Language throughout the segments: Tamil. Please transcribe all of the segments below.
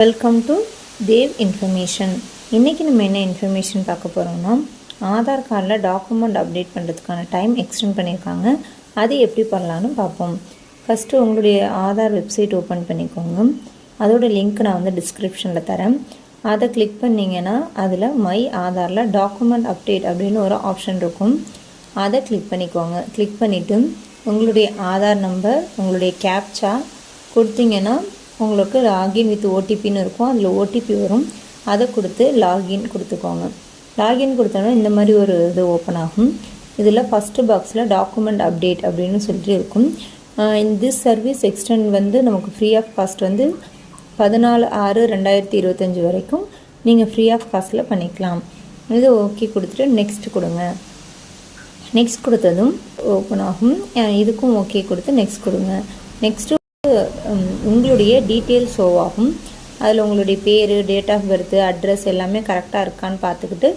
Welcome to Dev information. இன்றைக்கி நம்ம என்ன இன்ஃபர்மேஷன் பார்க்க போகிறோம்னா, ஆதார் கார்டில் டாக்குமெண்ட் அப்டேட் பண்ணுறதுக்கான டைம் எக்ஸ்டெண்ட் பண்ணியிருக்காங்க. அது எப்படி பண்ணலான்னு பார்ப்போம். ஃபஸ்ட்டு உங்களுடைய ஆதார் வெப்சைட் ஓப்பன் பண்ணிக்கோங்க. அதோட லிங்க் நான் டிஸ்கிரிப்ஷனில் தரேன். அதை கிளிக் பண்ணிங்கன்னா அதில் மை ஆதாரில் டாக்குமெண்ட் அப்டேட் அப்படின்னு ஒரு ஆப்ஷன் இருக்கும். அதை கிளிக் பண்ணிக்கோங்க. கிளிக் பண்ணிவிட்டு உங்களுடைய ஆதார் நம்பர், உங்களுடைய கேப்சா கொடுத்தீங்கன்னா உங்களுக்கு லாகின் வித் ஓடிபின்னு இருக்கும். அதில் ஓடிபி வரும். அதை கொடுத்து லாகின் கொடுத்துக்கோங்க. லாகின் கொடுத்தோன்னா இந்த மாதிரி ஒரு இது ஓப்பன் ஆகும். இதில் ஃபஸ்ட்டு பாக்ஸில் டாக்குமெண்ட் அப்டேட் அப்படின்னு சொல்லிட்டு இருக்கும். திஸ் சர்வீஸ் எக்ஸ்டெண்ட் நமக்கு ஃப்ரீ ஆஃப் காஸ்ட் 14/6/2025 வரைக்கும் நீங்கள் ஃப்ரீ ஆஃப் காஸ்ட்டில் பண்ணிக்கலாம். இது ஓகே கொடுத்துட்டு நெக்ஸ்ட் கொடுங்க. நெக்ஸ்ட் கொடுத்ததும் ஓப்பன் ஆகும். இதுக்கும் ஓகே கொடுத்து நெக்ஸ்ட் கொடுங்க. நெக்ஸ்ட்டு உங்களுடைய டீட்டெயில்ஸ் ஷோ ஆகும். அதில் உங்களுடைய பேர், டேட் ஆஃப் பர்த், அட்ரஸ் எல்லாமே கரெக்டாக இருக்கான்னு பார்த்துக்கிட்டு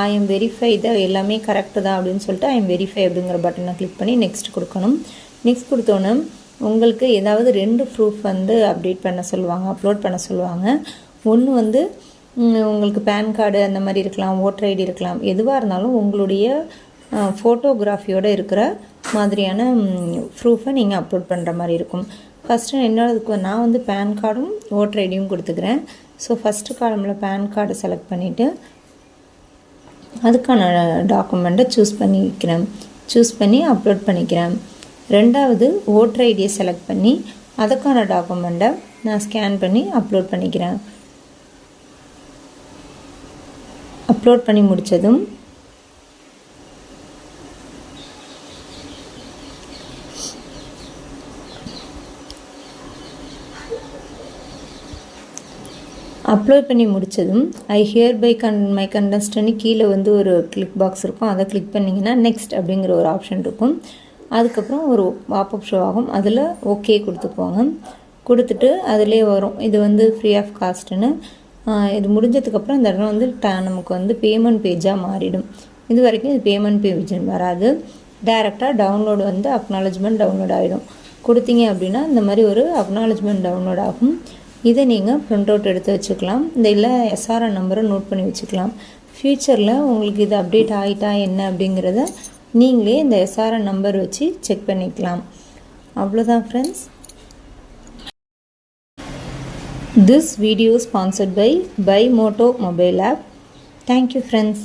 ஐ எம் வெரிஃபை எல்லாமே கரெக்டு தான் அப்படின்னு சொல்லிட்டு ஐ எம் வெரிஃபை அப்படிங்கிற பட்டனை கிளிக் பண்ணி நெக்ஸ்ட் கொடுக்கணும். நெக்ஸ்ட் கொடுத்தோன்னே உங்களுக்கு ஏதாவது 2 ப்ரூஃப் அப்டேட் பண்ண சொல்லுவாங்க, அப்லோட் பண்ண சொல்லுவாங்க. ஒன்று உங்களுக்கு பேன் கார்டு அந்த மாதிரி இருக்கலாம், ஓட்டர் ஐடி இருக்கலாம். எதுவாக இருந்தாலும் உங்களுடைய ஃபோட்டோகிராஃபியோடு இருக்கிற மாதிரியான ப்ரூஃபை நீங்கள் அப்லோட் பண்ணுற மாதிரி இருக்கும். ஃபஸ்ட்டு என்னோடதுக்கு நான் பேன் கார்டும் ஓட்டர் ஐடியும் கொடுத்துக்கிறேன். ஸோ ஃபஸ்ட்டு காலமில் பேன் கார்டு செலக்ட் பண்ணிவிட்டு அதுக்கான டாக்குமெண்ட்டை சூஸ் பண்ணி அப்லோட் பண்ணிக்கிறேன். ரெண்டாவது ஓட்டர் ஐடியை செலக்ட் பண்ணி அதுக்கான டாக்குமெண்ட்டை நான் ஸ்கேன் பண்ணி அப்லோட் பண்ணிக்கிறேன். அப்லோட் பண்ணி முடித்ததும் அப்லோட் பண்ணி முடித்ததும் ஐ ஹியர் பை மை கண்டஸ்ட்னு கீழே ஒரு கிளிக் பாக்ஸ் இருக்கும். அதை கிளிக் பண்ணிங்கன்னா நெக்ஸ்ட் அப்படிங்கிற ஒரு ஆப்ஷன் இருக்கும். அதுக்கப்புறம் ஒரு பாப்அப் ஷோ ஆகும். அதில் ஓகே கொடுத்துக்கோங்க. கொடுத்துட்டு அதிலே வரும் இது ஃப்ரீ ஆஃப் காஸ்ட்டுன்னு. இது முடிஞ்சதுக்கப்புறம் இந்த இடம் நமக்கு பேமெண்ட் பேஜாக மாறிடும். இது வரைக்கும் இது பேமெண்ட் பேஜ் வராது. டைரெக்டாக டவுன்லோடு அக்னாலஜ்மெண்ட் டவுன்லோட் ஆகிடும். கொடுத்தீங்க அப்படின்னா இந்த மாதிரி ஒரு அக்னாலஜ்மெண்ட் டவுன்லோட் ஆகும். இதை நீங்கள் ப்ரிண்ட் அவுட் எடுத்து வச்சுக்கலாம். இந்த இல்லை எஸ்ஆர்என் நம்பரை நோட் பண்ணி வச்சுக்கலாம். ஃப்யூச்சரில் உங்களுக்கு இது அப்டேட் ஆகிட்டா என்ன அப்படிங்கிறத நீங்களே இந்த எஸ்ஆர்என் நம்பர் வச்சு செக் பண்ணிக்கலாம். அவ்வளோதான் friends. This video sponsored by Moto mobile app. Thank you friends.